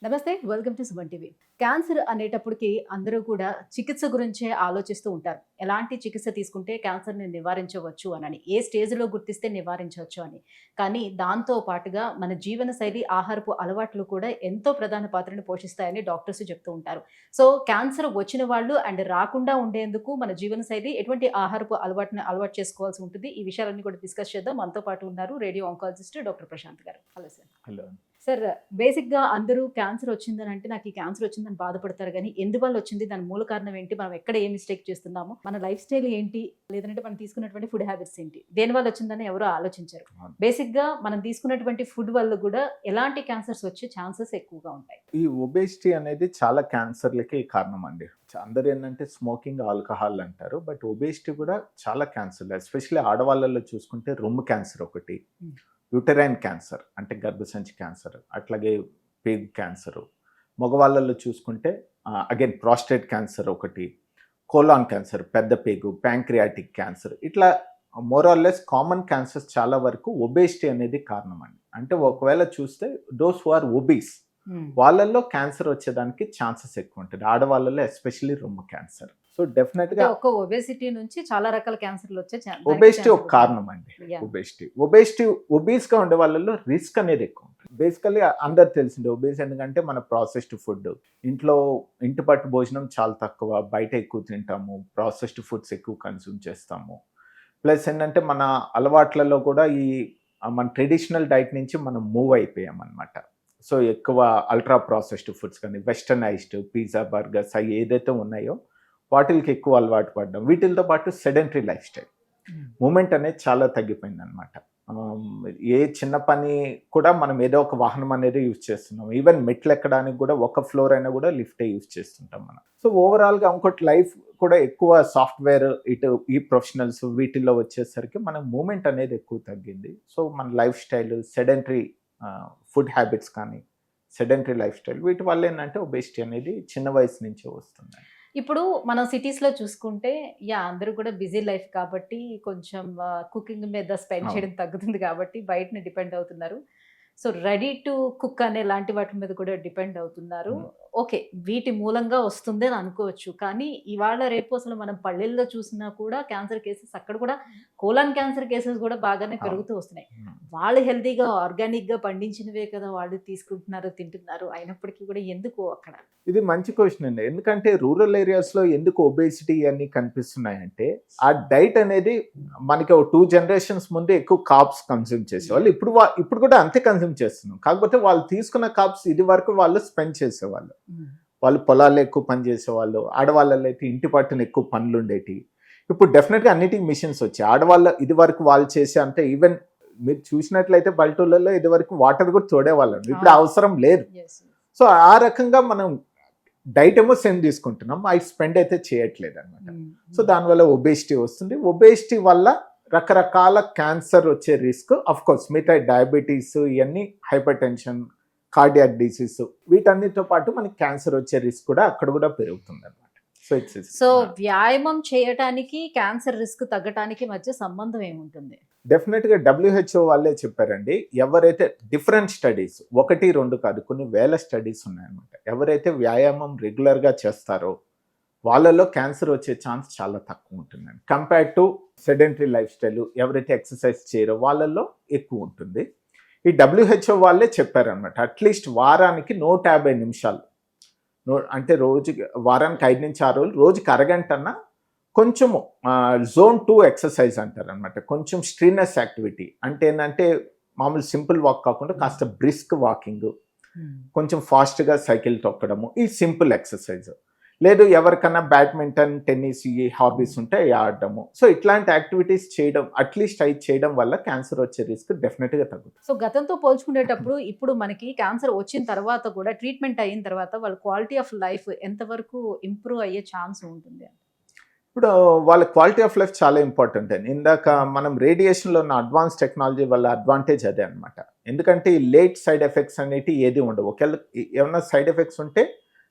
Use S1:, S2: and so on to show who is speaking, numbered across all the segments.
S1: నమస్తే, welcome to Suman TV. Cancer అనేటప్పటికి అందరూ కూడా చికిత్స గురించే ఆలోచిస్తూ ఉంటారు. ఎలాంటి చికిత్స తీసుకుంటే క్యాన్సర్‌ని నివారించవచ్చు అనని, ఏ స్టేజ్‌లో గుర్తిస్తే నివారించవచ్చు అని. కానీ దాంతో పాటుగా మన జీవనశైలి, ఆహారపు అలవాట్లు కూడా ఎంతో ప్రధాన పాత్రను పోషిస్తాయని డాక్టర్స్ చెప్తూ ఉంటారు. సో, క్యాన్సర్ వచ్చిన వాళ్ళు అండ్ రాకుండా ఉండేందుకు మన జీవనశైలి ఎటువంటి ఆహారపు అలవాటు చేసుకోవాల్సి ఉంటుంది. ఈ విషయాలన్నీ కూడా డిస్కస్ చేద్దాం. మనతో పాటు ఉన్నారు రేడియో ఆంకాలజిస్ట్ డాక్టర్ ప్రశాంత్ గారు. Hello sir.
S2: హలో.
S1: సార్, బేసిక్‌గా అందరూ క్యాన్సర్ వచ్చిందనంటే నాకు ఈ క్యాన్సర్ వచ్చిందని బాధపడతారు గానీ, ఎందువల్ల వచ్చింది? దాని మూల కారణం ఏంటి? మనం ఎక్కడ ఏ మిస్టేక్ చేస్తున్నాము? మన లైఫ్ స్టైల్ ఏంటి? లేదంటే మనం తీసుకున్నటువంటి ఫుడ్ హ్యాబిట్స్ ఏంటి? దేనివల్ల వచ్చిందని ఎవరు ఆలోచించరు.
S2: అవును.
S1: బేసిక్‌గా మనం తీసుకున్నటువంటి ఫుడ్ వల్ల గూడా ఎలాంటి క్యాన్సర్స్ వచ్చే ఛాన్సెస్ ఎక్కువగా ఉంటాయి?
S2: ఈ ఒబేసిటీ అనేది చాలా క్యాన్సర్‌లకి కారణం అండి. అందరూ ఏంటంటే స్మోకింగ్, ఆల్కహాల్ అంటారు. బట్ ఒబేసిటీ కూడా చాలా క్యాన్సర్‌లు. ఎస్పెషల్లీ ఆడవాళ్ళలో చూసుకుంటే రొమ్ము క్యాన్సర్ ఒకటి,
S1: హ్మ్.
S2: యూటరైన్ క్యాన్సర్ అంటే గర్భసంచి క్యాన్సర్, అట్లాగే పేగు క్యాన్సరు. మగవాళ్ళలో చూసుకుంటే అగైన్ ప్రాస్టేట్ క్యాన్సర్ ఒకటి, కోలాన్ క్యాన్సర్ పెద్ద పేగు, ప్యాంక్రియాటిక్ క్యాన్సర్, ఇట్లా more or less common cancers చాలా వరకు ఒబేసిటీ అనేది కారణం అండి. అంటే ఒకవేళ చూస్తే దోస్ హు ఆర్ ఒబీస్
S1: హ్మ్.
S2: వాళ్ళల్లో క్యాన్సర్ వచ్చేదానికి ఛాన్సెస్ ఎక్కువ ఉంటుంది. ఆడవాళ్ళలో ఎస్పెషల్లీ రొమ్ము క్యాన్సర్. సో
S1: అంటే
S2: డెఫినెట్గా
S1: ఒక్క ఒబేసిటీ నుంచి చాలా రకాల క్యాన్సర్‌లు వచ్చే
S2: ఒబేసిటీ ఒక కారణం అండి.
S1: యాహ్!
S2: ఒబేసిటీ ఒబీస్గా ఉండే వాళ్ళలో రిస్క్ అనేది ఎక్కువ ఉంటుంది. బేసికల్లీ అందరు తెలిసిందే ఒబేస్ ఎందుకంటే మన ప్రాసెస్డ్ ఫుడ్, ఇంటి పట్టు భోజనం చాలా తక్కువ, బయట ఎక్కువ తింటాము, ప్రాసెస్డ్ ఫుడ్స్ ఎక్కువ కన్స్యూమ్ చేస్తాము. ప్లస్ ఏంటంటే మన అలవాట్లలో కూడా మన ట్రెడిషనల్ డైట్ నుంచి మనం మూవ్ అయిపోయాం అనమాట. సో ఎక్కువ అల్ట్రా ప్రాసెస్డ్ ఫుడ్స్ కానీ వెస్టర్నైజ్డ్ పిజ్జా, బర్గర్స్ అవి ఏదైతే ఉన్నాయో వాటికి ఎక్కువ అలవాటు పడ్డాం. వీటితో పాటు సెడెంటరీ లైఫ్ స్టైల్, మూమెంట్ అనేది చాలా తగ్గిపోయింది అనమాట. ఏ చిన్న పని కూడా మనం ఏదో ఒక వాహనం అనేది యూజ్ చేస్తున్నాం. ఈవెన్ మెట్లు ఎక్కడానికి కూడా ఒక ఫ్లోర్ అయినా కూడా లిఫ్టే యూజ్ చేస్తుంటాం మనం. సో ఓవరాల్గా ఇంకోటి లైఫ్ కూడా ఎక్కువ సాఫ్ట్వేర్, ఇటు ఈ ప్రొఫెషనల్స్ వీటిల్లో వచ్చేసరికి మన మూమెంట్ అనేది ఎక్కువ తగ్గింది. సో మన life style, sedentary food habits కానీ సెడెంటరీ లైఫ్ స్టైల్ వీటి వల్ల ఏంటంటే ఒబేసిటీ అనేది చిన్న వయసు నుంచే వస్తుంది.
S1: ఇప్పుడు మనం సిటీస్‌లో చూసుకుంటే అందరూ కూడా బిజీ లైఫ్ కాబట్టి కొంచెం కుకింగ్ మీద స్పెండ్
S2: అవును.
S1: చేయడం తగ్గుతుంది కాబట్టి బయటని డిపెండ్ అవుతున్నారు. సో, రెడీ టు కుక్ అనే లాంటి వాటి మీద కూడా డిపెండ్ అవుతున్నారు.
S2: ఉమ్.
S1: ఓకే. వీటి మూలంగా వస్తుంది అని అనుకోవచ్చు. కానీ ఇవాళ రేపు అసలు మనం పల్లెల్లో చూసినా కూడా క్యాన్సర్ కేసెస్ అక్కడ కూడా కోలాన్ క్యాన్సర్ కేసెస్ కూడా బాగానే
S2: అవును.
S1: పెరుగుతూ వస్తున్నాయి.
S2: ఉమ్.
S1: వాళ్ళు హెల్తీగా, ఆర్గానిక్‌గా పండించినవే కదా వాళ్ళు తీసుకుంటున్నారు, తింటున్నారు. అయినప్పటికీ కూడా ఎందుకు అక్కడ?
S2: ఇది మంచి క్వశ్చన్ అండి. ఎందుకంటే రూరల్ ఏరియాస్లో ఎందుకు ఒబేసిటీ అన్ని కనిపిస్తున్నాయంటే ఆ డైట్ అనేది మనకి ఒక 2 జనరేషన్స్ ముందు ఎక్కువ కార్బ్స్ కన్స్యూమ్ చేసేవాళ్ళు. ఇప్పుడు కూడా అంతే కన్స్యూమ్ చేస్తున్నాం. కాకపోతే వాళ్ళు తీసుకున్న కార్బ్స్ ఇది వరకు వాళ్ళు స్పెండ్ చేసేవాళ్ళు. వాళ్ళు పొలాల్లో ఎక్కువ పని చేసేవాళ్ళు. ఆడవాళ్ళలో అయితే ఇంటి పట్టున ఎక్కువ పనులు ఉండేవి. ఇప్పుడు డెఫినెట్గా అన్నిటికీ మిషన్స్ వచ్చాయి. ఆడవాళ్ళ ఇది వరకు వాళ్ళు చేసే అంటే ఈవెన్ మీరు చూసినట్లయితే పల్లెటూళ్ళలో ఇది వరకు వాటర్ కూడా తోడేవాళ్ళం. ఇప్పుడు అవసరం లేదు.
S1: యెస్.
S2: సో ఆ రకంగా మనం డైట్ ఏమో సేమ్ తీసుకుంటున్నాం, అవి స్పెండ్ అయితే చేయట్లేదు అనమాట. సో దానివల్ల ఒబేసిటీ వస్తుంది. ఒబేసిటీ వల్ల రకరకాల క్యాన్సర్ వచ్చే రిస్క్, అఫ్ కోర్స్ మిగతా డయాబెటీస్, ఇవన్నీ హైపర్ టెన్షన్, కార్డియాక్ డిసీజ్, వీటన్నిటితో పాటు మనకి క్యాన్సర్ వచ్చే రిస్క్ కూడా అక్కడ కూడా పెరుగుతుంది అనమాట.
S1: సో వ్యాయామం చేయటానికి క్యాన్సర్ రిస్క్ తగ్గటానికి మధ్య సంబంధం ఏముంటుంది?
S2: డెఫినెట్గా WHO వాళ్ళే చెప్పారండి. ఎవరైతే డిఫరెంట్ స్టడీస్ 1, 2 కాదు కొన్ని వేల స్టడీస్ ఉన్నాయన్నమాట. ఎవరైతే వ్యాయామం రెగ్యులర్గా చేస్తారో వాళ్ళలో క్యాన్సర్ వచ్చే ఛాన్స్ చాలా తక్కువ ఉంటుందండి. Compare to sedentary life style, ఎవరైతే ఎక్సర్సైజ్ చేయరో వాళ్ళల్లో ఎక్కువ ఉంటుంది. ఈ WHO వాళ్ళే చెప్పారనమాట. అట్లీస్ట్ వారానికి 150 నిమిషాలు, అంటే వారానికి 5 నుంచి 6 రోజులు, రోజుకి అరగంటన్నా కొంచెము జోన్ 2 ఎక్సర్సైజ్ అంటారు అనమాట. కొంచెం స్ట్రీనస్ యాక్టివిటీ అంటే ఏంటంటే మామూలు సింపుల్ వాక్ కాకుండా కాస్త బ్రిస్క్ వాకింగ్, కొంచెం ఫాస్ట్గా సైకిల్ తొక్కడము, ఈ సింపుల్ ఎక్సర్సైజ్. లేదు ఎవరికన్నా బ్యాడ్మింటన్, టెన్నిస్ ఈ హాబీస్ ఉంటే ఆడడము. సో ఇట్లాంటి యాక్టివిటీస్ చేయడం, అట్లీస్ట్ అవి చేయడం వల్ల క్యాన్సర్ వచ్చే రిస్క్ డెఫినెట్గా తగ్గుతుంది.
S1: సో గతంతో పోల్చుకునేటప్పుడు ఇప్పుడు మనకి క్యాన్సర్ వచ్చిన తర్వాత కూడా ట్రీట్మెంట్ అయిన తర్వాత వాళ్ళ క్వాలిటీ ఆఫ్ లైఫ్ ఎంతవరకు ఇంప్రూవ్ అయ్యే ఛాన్స్ ఉంటుంది?
S2: ఇప్పుడు వాళ్ళ క్వాలిటీ ఆఫ్ లైఫ్ చాలా ఇంపార్టెంట్ అండి. ఇందాక మనం రేడియేషన్లో ఉన్న అడ్వాన్స్ టెక్నాలజీ వల్ల అడ్వాంటేజ్ అదే అనమాట. ఎందుకంటే ఈ లేట్ సైడ్ ఎఫెక్ట్స్ అనేవి ఏది ఉండవు. ఒకవేళ ఏమైనా సైడ్ ఎఫెక్ట్స్ ఉంటే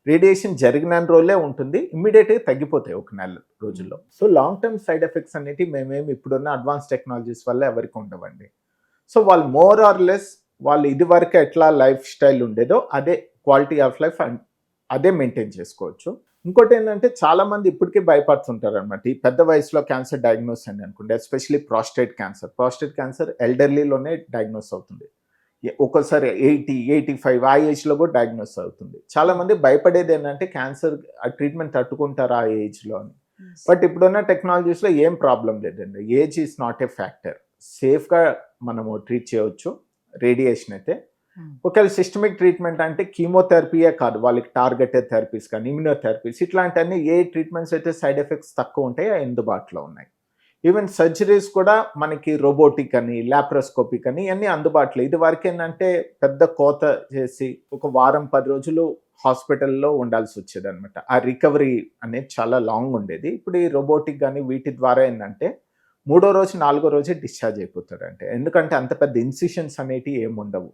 S2: రేడియేషన్ జరిగిన రోజులే ఉంటుంది, ఇమ్మీడియట్గా తగ్గిపోతాయి ఒక నెల రోజుల్లో. So long term side effects అనేవి మేమేమి ఇప్పుడున్న అడ్వాన్స్ టెక్నాలజీస్ వల్ల ఎవరికి ఉండవండి. సో వాళ్ళు మోర్ ఆర్ లెస్ వాళ్ళు ఇది వరకు ఎట్లా లైఫ్ స్టైల్ ఉండేదో అదే క్వాలిటీ ఆఫ్ లైఫ్ అదే మెయింటైన్ చేసుకోవచ్చు. ఇంకోటి ఏంటంటే చాలా మంది ఇప్పటికే భయపడుతుంటారు అనమాట. ఈ పెద్ద వయసులో క్యాన్సర్ డయాగ్నోస్ అని అనుకోండి, ఎస్పెషల్లీ ప్రాస్టేట్ క్యాన్సర్ ఎల్డర్లీలోనే డయాగ్నోస్ అవుతుంది. ఒక్కోసారి 80-85 ఆ ఏజ్లో కూడా డయాగ్నోస్ అవుతుంది. చాలా మంది భయపడేది ఏంటంటే క్యాన్సర్ ట్రీట్మెంట్ తట్టుకుంటారా ఆ ఏజ్లో అని. బట్ ఇప్పుడున్న టెక్నాలజీస్లో ఏం ప్రాబ్లం లేదండి. Age is not a factor. సేఫ్గా మనము ట్రీట్ చేయవచ్చు. రేడియేషన్ అయితే ఒకవేళ సిస్టమిక్ ట్రీట్మెంట్ అంటే కీమోథెరపీయే కాదు, వాళ్ళకి టార్గెటెడ్ థెరపీస్ కానీ ఇమ్యూనోథెరపీస్ ఇట్లాంటివన్నీ ఏ ట్రీట్మెంట్స్ అయితే సైడ్ ఎఫెక్ట్స్ తక్కువ ఉంటాయో అందుబాటులో ఉన్నాయి. ఈవెన్ సర్జరీస్ కూడా మనకి రోబోటిక్ అని లాప్రోస్కోపిక్ అని ఇవన్నీ అందుబాటులో. ఇది వరకు ఏంటంటే పెద్ద కోత చేసి ఒక వారం 10 రోజులు హాస్పిటల్లో ఉండాల్సి వచ్చేది అనమాట. ఆ రికవరీ అనేది చాలా లాంగ్ ఉండేది. ఇప్పుడు ఈ రోబోటిక్ కానీ వీటి ద్వారా ఏంటంటే 3వ రోజు 4వ రోజే డిశ్చార్జ్ అయిపోతారు. అంటే ఎందుకంటే అంత పెద్ద ఇన్సిషన్స్ అనేటివి ఏముండవు.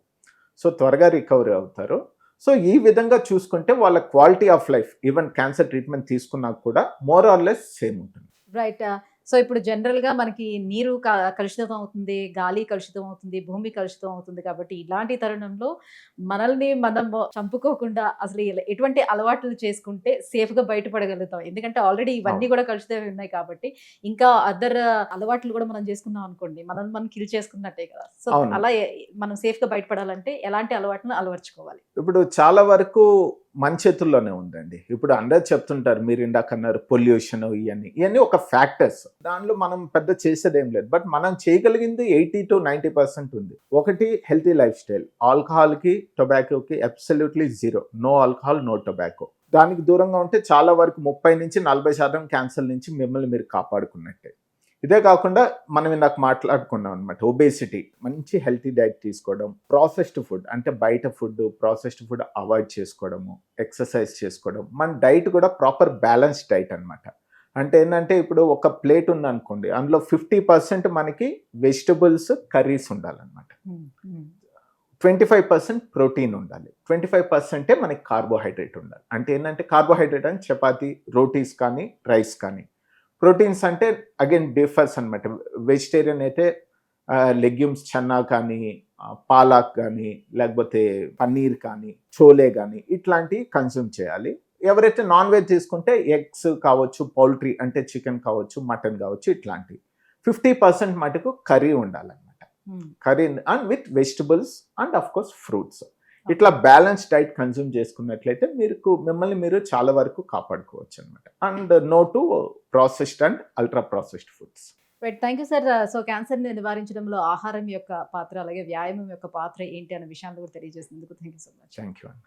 S2: సో త్వరగా రికవరీ అవుతారు. సో ఈ విధంగా చూసుకుంటే వాళ్ళ quality of life even cancer treatment తీసుకున్నా కూడా మోర్ ఆర్ లెస్ సేమ్ ఉంటుంది.
S1: రైట్. సో ఇప్పుడు జనరల్గా మనకి నీరు కలుషితం అవుతుంది, గాలి కలుషితం అవుతుంది, భూమి కలుషితం అవుతుంది. కాబట్టి ఇలాంటి తరుణంలో మనల్ని మనం చంపుకోకుండా అసలు ఎటువంటి అలవాట్లు చేసుకుంటే సేఫ్గా బయటపడగలుగుతాం. ఎందుకంటే ఆల్రెడీ ఇవన్నీ కూడా కలుషితమే ఉన్నాయి కాబట్టి ఇంకా అదర్ అలవాట్లు కూడా మనం చేసుకున్నాం అనుకోండి, మనం కిల్ చేసుకున్నట్టే కదా. సో అలా మనం సేఫ్గా బయటపడాలంటే ఎలాంటి అలవాట్లను అలవర్చుకోవాలి?
S2: ఇప్పుడు చాలా వరకు మన చేతుల్లోనే ఉందండి. ఇప్పుడు అందరూ చెప్తుంటారు, మీరు ఇందాక అన్నారు పొల్యూషన్, ఇవన్నీ ఒక ఫ్యాక్టర్స్. దానిలో మనం పెద్ద చేసేది ఏం లేదు. బట్ మనం చేయగలిగింది 80-90% ఉంది. ఒకటి హెల్తీ లైఫ్ స్టైల్. ఆల్కహాల్కి టొబాకోకి absolutely 0. No alcohol, no tobacco. దానికి దూరంగా ఉంటే చాలా వరకు 30-40% క్యాన్సర్ నుంచి మిమ్మల్ని మీరు కాపాడుకున్నట్టే. ఇదే కాకుండా మనం ఇందాక మాట్లాడుకున్నాం అనమాట, ఒబేసిటీ. మంచి హెల్తీ డైట్ తీసుకోవడం, ప్రాసెస్డ్ ఫుడ్ అంటే బయట ప్రాసెస్డ్ ఫుడ్ అవాయిడ్ చేసుకోవడము, ఎక్సర్సైజ్ చేసుకోవడం. మన డైట్ కూడా ప్రాపర్ బ్యాలెన్స్ డైట్ అనమాట. అంటే ఏంటంటే ఇప్పుడు ఒక ప్లేట్ ఉందనుకోండి, అందులో 50% మనకి వెజిటబుల్స్, కర్రీస్ ఉండాలన్నమాట. 25% ప్రోటీన్ ఉండాలి, 25% మనకి కార్బోహైడ్రేట్ ఉండాలి. అంటే ఏంటంటే కార్బోహైడ్రేట్ అని చపాతీ, రోటీస్ కానీ రైస్ కానీ. ప్రోటీన్స్ అంటే అగైన్ డిఫర్స్ అనమాట. వెజిటేరియన్ అయితే లెగ్యూమ్స్, చన్నా కానీ, పాలాక్ కానీ, లేకపోతే పన్నీర్ కానీ, చోలే కానీ ఇట్లాంటివి కన్జ్యూమ్ చేయాలి. ఎవరైతే నాన్ వెజ్ తీసుకుంటే ఎగ్స్ కావచ్చు, పౌల్ట్రీ అంటే చికెన్ కావచ్చు, మటన్ కావచ్చు, ఇట్లాంటివి. 50% మటుకు కర్రీ ఉండాలన్నమాట. Curry and with vegetables and of course fruits. ఇట్లా బ్యాలెన్స్ డైట్ కన్జ్యూమ్ చేసుకున్నట్లయితే మిమ్మల్ని మీరు చాలా వరకు కాపాడుకోవచ్చు అనమాట. And no to processed and ultra processed foods.
S1: Right, thank you sir. So క్యాన్సర్ని నివారించడంలో ఆహారం యొక్క పాత్ర, అలాగే వ్యాయామం యొక్క పాత్ర ఏంటి అనే విషయాన్ని కూడా తెలియజేసినందుకు thank you so much.
S2: Thank you అండి.